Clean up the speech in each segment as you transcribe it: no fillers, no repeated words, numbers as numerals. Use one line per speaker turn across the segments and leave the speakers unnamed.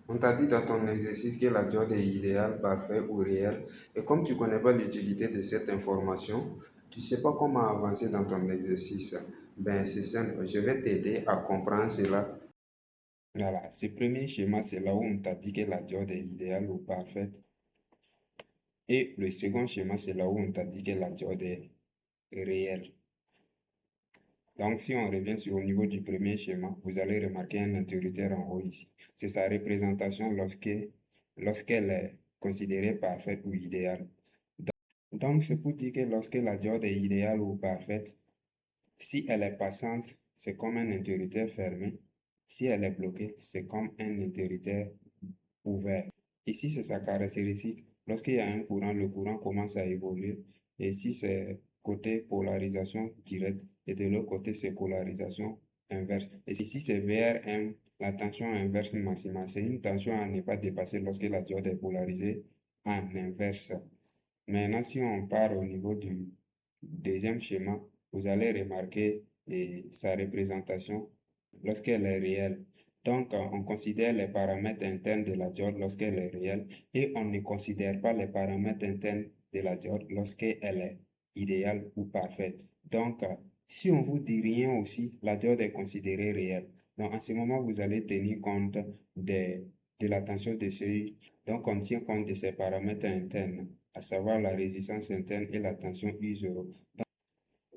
On t'a dit dans ton exercice que la diode est idéale, parfait ou réelle. Et comme tu ne connais pas l'utilité de cette information, tu ne sais pas comment avancer dans ton exercice. Ben, c'est simple, je vais t'aider à comprendre cela. Voilà, ce premier schéma, c'est là où on t'a dit que la diode est idéale ou parfaite. Et le second schéma, c'est là où on t'a dit que la diode est réelle. Donc, si on revient sur au niveau du premier schéma, vous allez remarquer un interrupteur en haut ici. C'est sa représentation lorsqu'elle est considérée parfaite ou idéale. Donc, c'est pour dire que lorsque la diode est idéale ou parfaite, si elle est passante, c'est comme un interrupteur fermé. Si elle est bloquée, c'est comme un interrupteur ouvert. Ici, c'est sa caractéristique. Lorsqu'il y a un courant, le courant commence à évoluer. Et si c'est côté polarisation directe et de l'autre côté, c'est polarisation inverse. Et ici, c'est VRM, la tension inverse maximale. C'est une tension à ne pas dépasser lorsque la diode est polarisée en inverse. Maintenant, si on part au niveau du deuxième schéma, vous allez remarquer sa représentation lorsqu'elle est réelle. Donc, on considère les paramètres internes de la diode lorsqu'elle est réelle et on ne considère pas les paramètres internes de la diode lorsqu'elle est idéale ou parfaite. Donc, si on vous dit rien aussi, la diode est considérée réelle. Donc, en ce moment, vous allez tenir compte de la tension de seuil. Donc, on tient compte de ces paramètres internes, à savoir la résistance interne et la tension I0.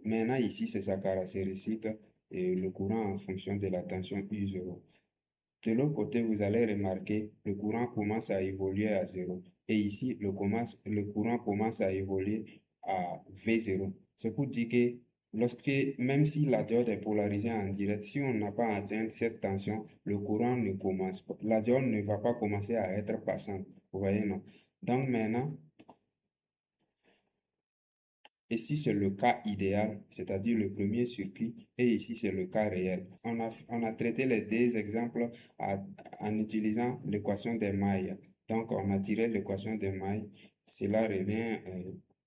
Maintenant, ici, c'est sa caractéristique et le courant en fonction de la tension I0. De l'autre côté, vous allez remarquer le courant commence à évoluer à 0. Et ici, le courant commence à évoluer à V0. C'est pour dire que même si la diode est polarisée en direct, si on n'a pas atteint cette tension, le courant ne commence pas. La diode ne va pas commencer à être passante. Vous voyez, non? Donc maintenant, ici, c'est le cas idéal, c'est-à-dire le premier circuit, et ici, c'est le cas réel. On a traité les deux exemples en utilisant l'équation des mailles. Donc, on a tiré l'équation des mailles. Cela revient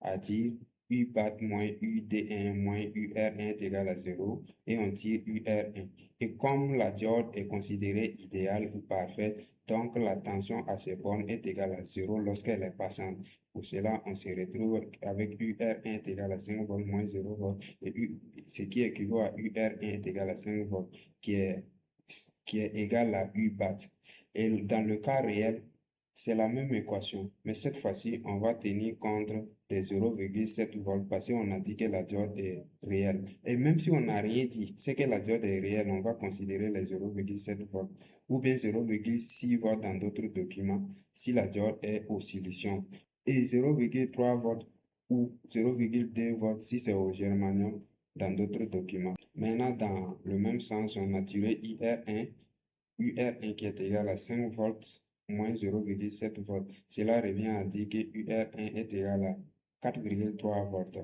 à dire U bat moins UD1 moins UR1 est égal à 0 et on tire UR1. Et comme la diode est considérée idéale ou parfaite, donc la tension à ces bornes est égale à 0 lorsqu'elle est passante. Pour cela, on se retrouve avec UR1 est égal à 5 volts moins 0 volts, et ce qui équivaut à UR1 est égal à 5 volts, qui est égal à U bat. Et dans le cas réel, c'est la même équation, mais cette fois-ci, on va tenir compte des 0,7 volts parce qu'on a dit que la diode est réelle. Et même si on n'a rien dit, c'est que la diode est réelle, on va considérer les 0,7 volts ou bien 0,6 volts dans d'autres documents si la diode est aux solutions et 0,3 volts ou 0,2 volts si c'est au germanium dans d'autres documents. Maintenant, dans le même sens, on a tiré UR1 qui est égal à 5 volts moins 0,7 volts. Cela revient à dire que UR1 est égal à 4,3 volts.